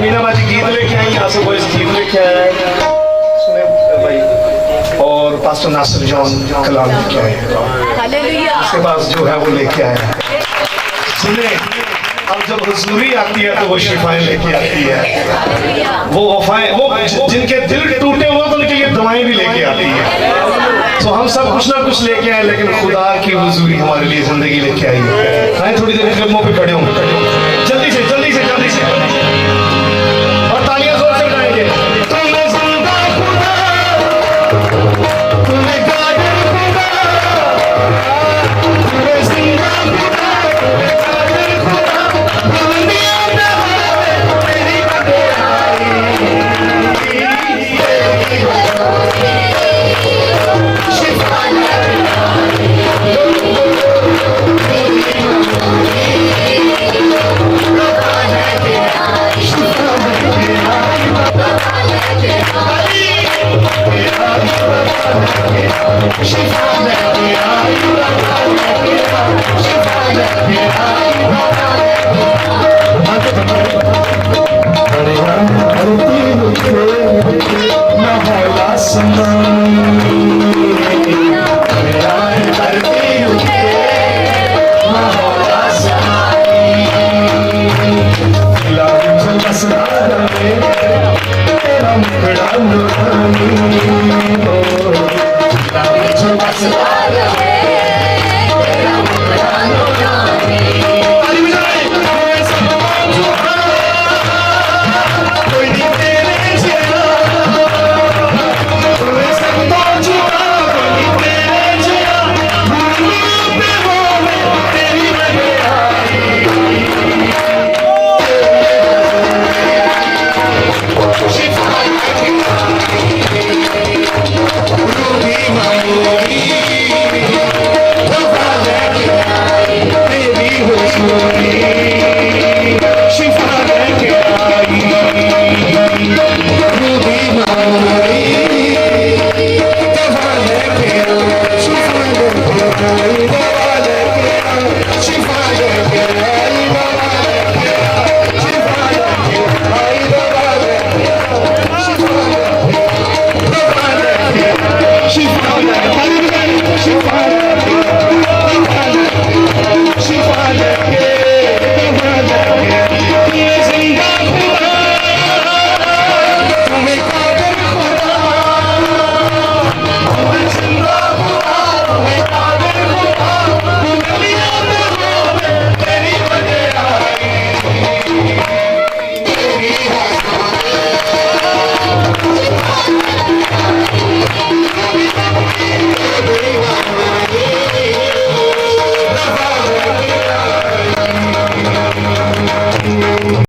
तहमीना बाजी गीत लेके आई, आसिफ बॉयज गीत लेके आया है, सुने भाई, और पास्टर नासिर जॉन कलाम लेके आए हैं, उसके पास जो है वो लेके आया है। सुने, अब जब हुजूरी आती है तो वो शिफाएं लेके आती है, वो वफाएं, वो जिनके दिल टूटे हुए तो उनके लिए दवाएं भी लेके आती है। तो हम सब कुछ ना कुछ लेके आए, लेकिन खुदा की हुजूरी हमारे लिए जिंदगी लेके आई है। आए थोड़ी देर कदमों पे खड़े हों, जल्दी से जल्दी से जल्दी से, और तालियां जोर से बजाएंगे। तुम्हें जिंदा खुदा, तुम्हें कादिर खुदा, तुम्हें जिंदा खुदा, तुम्हें कादिर खुदा, दुनिया में है तेरी बड़ाई, शिफा शिफा